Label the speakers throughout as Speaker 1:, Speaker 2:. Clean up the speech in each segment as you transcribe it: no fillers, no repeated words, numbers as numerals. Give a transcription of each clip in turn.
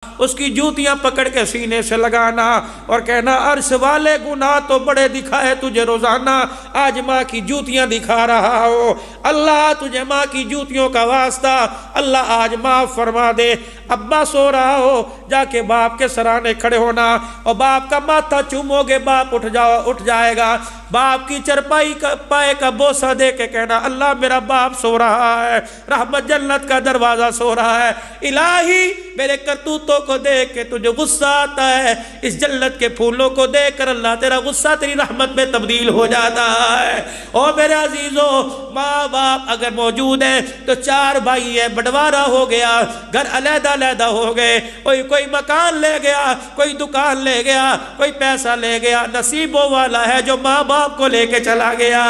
Speaker 1: اس کی جوتیاں پکڑ کے سینے سے لگانا اور کہنا عرش والے گناہ تو بڑے دکھائے تجھے روزانہ، آج ماں کی جوتیاں دکھا رہا ہو، اللہ تجھے ماں کی جوتیوں کا واسطہ اللہ آج معاف فرما دے۔ ابا سو رہا ہو، جا کے باپ کے سرانے کھڑے ہونا اور باپ کا ماتھا چومو گے، باپ اٹھ جائے گا، باپ کی چرپائی کا پائے کا بوسہ دے کے کہنا اللہ میرا باپ سو رہا ہے، رحمت جنت کا دروازہ سو رہا ہے، الہی میرے کرتوتوں کو دیکھ کے تجھے غصہ آتا ہے، اس جنت کے پھولوں کو دیکھ کر اللہ تیرا غصہ تیری رحمت میں تبدیل ہو جاتا ہے۔ او میرے عزیزو، ماں باپ اگر موجود ہیں تو چار بھائی ہے، بٹوارا ہو گیا، گھر علیحدہ علیحدہ ہو گئے، کوئی مکان لے گیا، کوئی دکان لے گیا، کوئی پیسہ لے گیا، نصیبوں والا ہے جو ماں باپ کو لے کے چلا گیا۔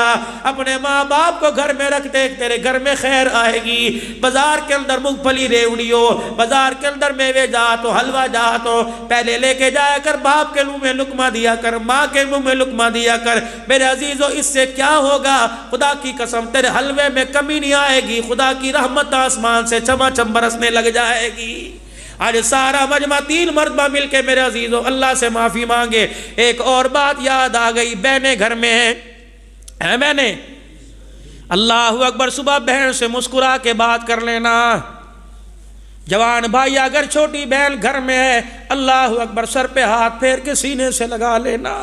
Speaker 1: اپنے ماں باپ کو گھر میں رکھ دے، تیرے گھر میں خیر آئے گی۔ بازار کے اندر مونگ پھلی ریوڑی ہو، بازار کے اندر میوے جات ہو، حلوہ جات ہو، پہلے لے کے جایا کر، باپ کے منہ میں لقمہ دیا کر، ماں کے منہ میں لقمہ دیا کر۔ میرے عزیزو اس سے کیا ہوگا؟ خدا کی قسم تیرے حلوے میں کمی نہیں آئے گی، خدا کی رحمت آسمان سے چماچم برسنے لگ جائے گی۔ آج سارا مجمع 3 مرتبہ مل کے میرے عزیزو اللہ سے معافی مانگے۔ ایک اور بات یاد آ گئی، بہنیں گھر میں ہیں بہنیں، اللہ اکبر، صبح بہن سے مسکرا کے بات کر لینا۔ جوان بھائی اگر چھوٹی بہن گھر میں ہے، اللہ اکبر، سر پہ ہاتھ پھیر کے سینے سے لگا لینا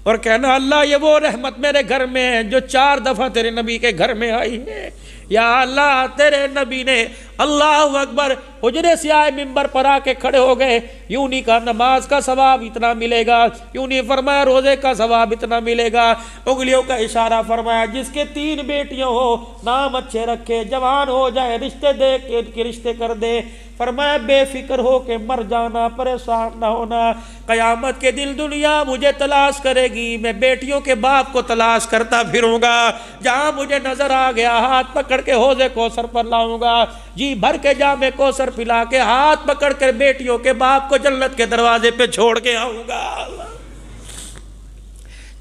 Speaker 1: اور کہنا اللہ یہ وہ رحمت میرے گھر میں ہے جو 4 دفعہ تیرے نبی کے گھر میں آئی ہے۔ یا اللہ تیرے نبی نے اللہ اکبر حجرے سے آئے، ممبر پر آ کے کھڑے ہو گئے، یوں نہیں کہا نماز کا ثواب اتنا ملے گا، یوں نہیں فرمایا روزے کا ثواب اتنا ملے گا، انگلیوں کا اشارہ فرمایا جس کے 3 بیٹیاں ہو، نام اچھے رکھے، جوان ہو جائے، رشتے دے کے ان کے رشتے کر دے، فرمایا بے فکر ہو کے مر جانا، پریشان نہ ہونا، قیامت کے دل دنیا مجھے تلاش کرے گی، میں بیٹیوں کے باپ کو تلاش کرتا پھروں گا، جہاں مجھے نظر آ گیا ہاتھ پکڑ کے حوض کوثر پر لاؤں گا، جی بھر کے جام کوثر پلا کے ہاتھ پکڑ کر بیٹیوں کے باپ کو جنت کے دروازے پہ چھوڑ کے آؤں گا۔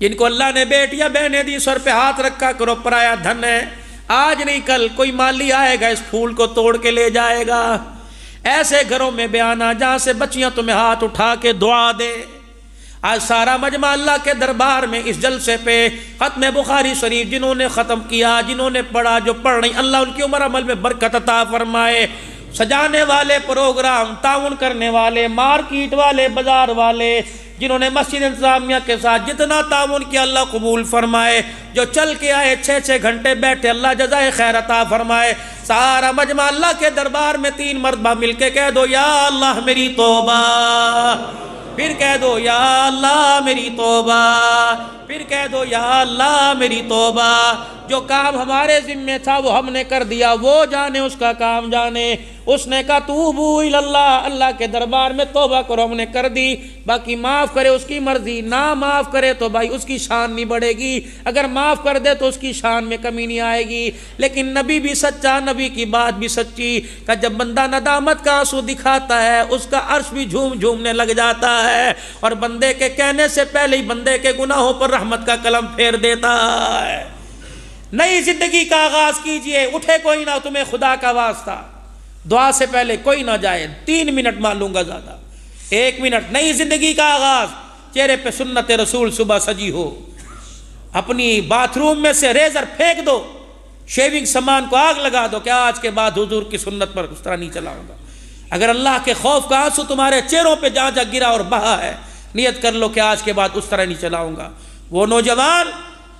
Speaker 1: جن کو اللہ نے بیٹیاں بہنیں دی، سر پہ ہاتھ رکھا کرو، پرایا دھن ہے، آج نہیں کل کوئی مالی آئے گا اس پھول کو توڑ کے لے جائے گا۔ ایسے گھروں میں بیانا جہاں سے بچیاں تمہیں ہاتھ اٹھا کے دعا دے۔ آج سارا مجمع اللہ کے دربار میں اس جلسے پہ ختم بخاری شریف جنہوں نے ختم کیا، جنہوں نے پڑھا، جو پڑھ رہی، اللہ ان کی عمر عمل میں برکت عطا فرمائے۔ سجانے والے پروگرام، تعاون کرنے والے، مارکیٹ والے، بازار والے، جنہوں نے مسجد انتظامیہ کے ساتھ جتنا تعاون کیا اللہ قبول فرمائے، جو چل کے آئے 6 گھنٹے بیٹھے اللہ جزائے خیر عطا فرمائے۔ سارا مجمع اللہ کے دربار میں 3 مرتبہ مل کے کہہ دو یا اللہ میری توبہ، پھر کہہ دو یا اللہ میری توبہ، پھر کہہ دو یا اللہ میری توبہ۔ جو کام ہمارے ذمہ تھا وہ ہم نے کر دیا، وہ جانے اس کا کام جانے۔ اس نے کہا توبو الی اللہ، اللہ کے دربار میں توبہ کرو، ہم نے کر دی، باقی معاف کرے اس کی مرضی، نہ معاف کرے تو بھائی اس کی شان نہیں بڑھے گی، اگر معاف کر دے تو اس کی شان میں کمی نہیں آئے گی۔ لیکن نبی بھی سچا، نبی کی بات بھی سچی، کہ جب بندہ ندامت کا آنسو دکھاتا ہے اس کا عرش بھی جھومنے لگ جاتا ہے، اور بندے کے کہنے سے پہلے ہی بندے کے گناہوں پر رحمت کا قلم پھیر دیتا ہے۔ نئی زندگی کا آغاز کیجئے، اٹھے کوئی نہ، تمہیں خدا کا واسطہ دعا سے پہلے کوئی نہ جائے، 3 منٹ مان لوں گا، زیادہ 1 منٹ۔ نئی زندگی کا آغاز، چہرے پہ سنت رسول صبح سجی ہو، اپنی باتھ روم میں سے ریزر پھینک دو، شیونگ سامان کو آگ لگا دو کہ آج کے بعد حضور کی سنت پر اس طرح نہیں چلاؤں گا۔ اگر اللہ کے خوف کا آنسو تمہارے چہروں پہ جہاں جہاں گرا اور بہا ہے، نیت کر لو کہ آج کے بعد اس طرح نہیں چلاؤں گا۔ وہ نوجوان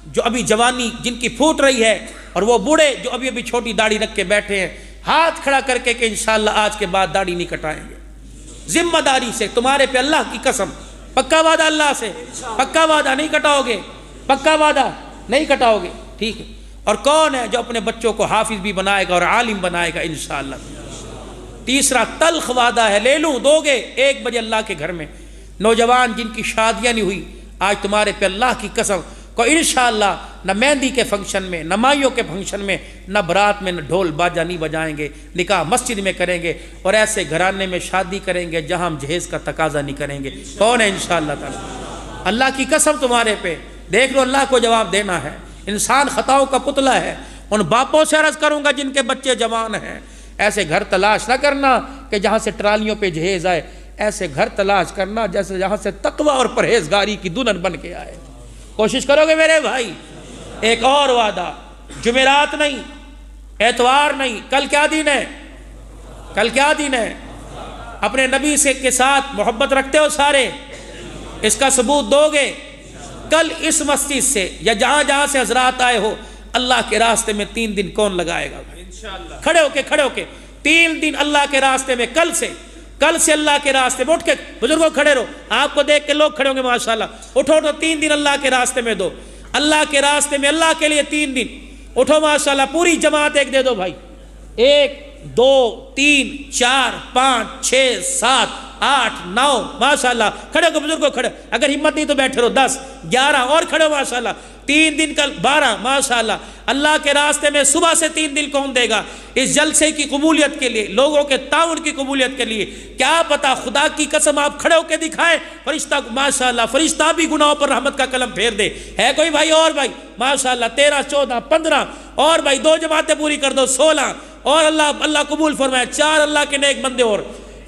Speaker 1: جو ابھی جوانی جن کی پھوٹ رہی ہے، اور وہ بوڑھے جو ابھی چھوٹی داڑھی رکھ کے بیٹھے ہیں، ہاتھ کھڑا کر کے کہ انشاءاللہ آج کے بعد داڑھی نہیں کٹائیں گے، ذمہ داری سے، تمہارے پہ اللہ کی قسم، پکا وعدہ اللہ سے، پکا وعدہ نہیں کٹاؤ گے، پکا وعدہ نہیں کٹاؤ گے، ٹھیک ہے۔ اور کون ہے جو اپنے بچوں کو حافظ بھی بنائے گا اور عالم بنائے گا انشاءاللہ۔ تیسرا تلخ وعدہ ہے، لے لوں دو گے 1 بجے اللہ کے گھر میں۔ نوجوان جن کی شادیاں نہیں ہوئی، آج تمہارے پہ اللہ کی قسم کو انشاءاللہ نہ مہندی کے فنکشن میں، نہ مائیوں کے فنکشن میں، نہ برات میں، نہ ڈھول باجا نہیں بجائیں گے، نکاح مسجد میں کریں گے، اور ایسے گھرانے میں شادی کریں گے جہاں ہم جہیز کا تقاضا نہیں کریں گے۔ کون ہے انشاءاللہ تعالی؟ اللہ کی قسم تمہارے پہ، دیکھ لو اللہ کو جواب دینا ہے۔ انسان خطاؤں کا پتلا ہے، ان باپوں سے عرض کروں گا جن کے بچے جوان ہیں، ایسے گھر تلاش نہ کرنا کہ جہاں سے ٹرالیوں پہ جہیز آئے۔ ایسے گھر تلاش کرنا جیسے جہاں سے تقوی اور پرہیزگاری کی دلہن بن کے آئے. کوشش کرو گے میرے بھائی. ایک اور وعدہ, جمعرات نہیں, اتوار نہیں, کل کیا دن ہے؟ کل کیا دن ہے؟ اپنے نبی سے کے ساتھ محبت رکھتے ہو سارے؟ اس کا ثبوت دو گے؟ کل اس مسجد سے یا جہاں جہاں سے حضرات آئے ہو, اللہ کے راستے میں 3 دن کون لگائے گا؟ کھڑے ہو کے 3 دن اللہ کے راستے میں. کل سے اللہ کے راستے میں اٹھ کے بزرگوں کھڑے رہو. آپ کو دیکھ کے لوگ کھڑے ہوں گے ماشاءاللہ. اٹھو 3 دن اللہ کے راستے میں دو. اللہ کے راستے میں اللہ کے لیے 3 دن اٹھو ماشاءاللہ. پوری جماعت ایک دے دو بھائی. 1 2 3 4 5 6 7 8 9 ماشاءاللہ. کھڑے ہو کے بزرگوں کھڑے. اگر ہمت نہیں تو بیٹھے رہو. 10 11 اور کھڑے ہو ماشاءاللہ. 3 دن کل 12 ماشاءاللہ. اللہ کے راستے میں صبح سے 3 دن کون دے گا؟ اس جلسے کی قبولیت کے لیے, لوگوں کے تعاون کی قبولیت کے لیے. کیا پتا خدا کی قسم آپ کھڑے ہو کے دکھائیں, فرشتہ ماشاءاللہ فرشتہ بھی گناہوں پر رحمت کا قلم پھیر دے. ہے کوئی بھائی؟ اور بھائی ماشاءاللہ 13 14 15 اور بھائی 2 جماعتیں پوری کر دو 16 اور اللہ قبول فرمائے. 4 اللہ کے نیک بندے اور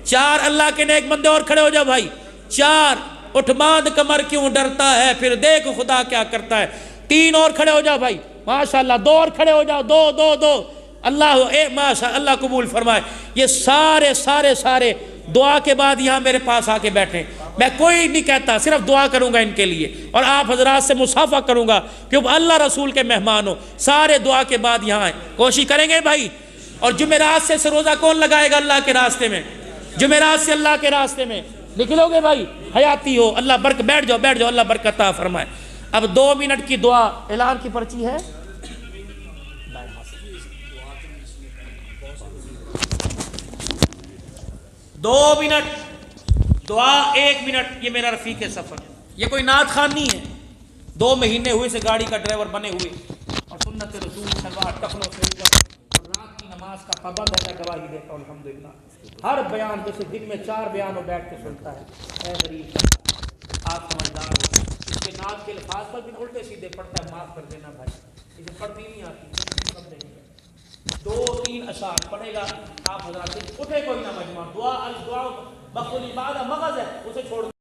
Speaker 1: 4 اللہ کے نیک بندے اور کھڑے ہو جاؤ بھائی. 4 اٹھ باندھ کمر کیوں ڈرتا ہے, پھر دیکھ خدا کیا کرتا ہے. 3 اور کھڑے ہو جاؤ بھائی ماشاءاللہ. 2 اور کھڑے ہو جاؤ. 2 اللہ ماشاءاللہ اللہ قبول فرمائے. یہ سارے دعا کے بعد یہاں میرے پاس آ کے بیٹھیں. میں کوئی نہیں کہتا, صرف دعا کروں گا ان کے لیے اور آپ حضرات سے مصافحہ کروں گا کیونکہ اللہ رسول کے مہمان ہو. سارے دعا کے بعد یہاں آئیں. کوشش کریں گے بھائی. اور جمعرات سے روزہ کون لگائے گا اللہ کے راستے میں؟ جمعرات سے اللہ کے راستے میں نکلو گے بھائی. حیاتی ہو اللہ بیٹھ جاؤ اللہ برکت عطا فرمائے. اب 2 منٹ کی دعا. اعلان کی پرچی ہے. 2 منٹ دعا, 1 منٹ. یہ میرا رفیق سفر ہے, یہ کوئی نعت خان نہیں ہے. 2 مہینے ہوئے سے گاڑی کا ڈرائیور بنے ہوئے اور سنت رسول شلوار ٹخنوں سے اوپر اور رات کی نماز کا پابند ہے. گواہی دیتا ہوں الحمدللہ. ہر بیان جیسے دن میں 4 بیانوں بیٹھ کے سنتا ہے. اے غریب آپ سمجھدار ہو, اس کے نعت کے الفاظ پر بھی الٹے سیدھے پڑھتا ہے, معاف کر دینا بھائی. اسے پڑھتی نہیں آتی. 2-3 اشعار پڑھے گا آپ حضرات. اٹھے کوئی نہ مجمع. دعا الدعاء بخل عبادہ مغز ہے, اسے چھوڑ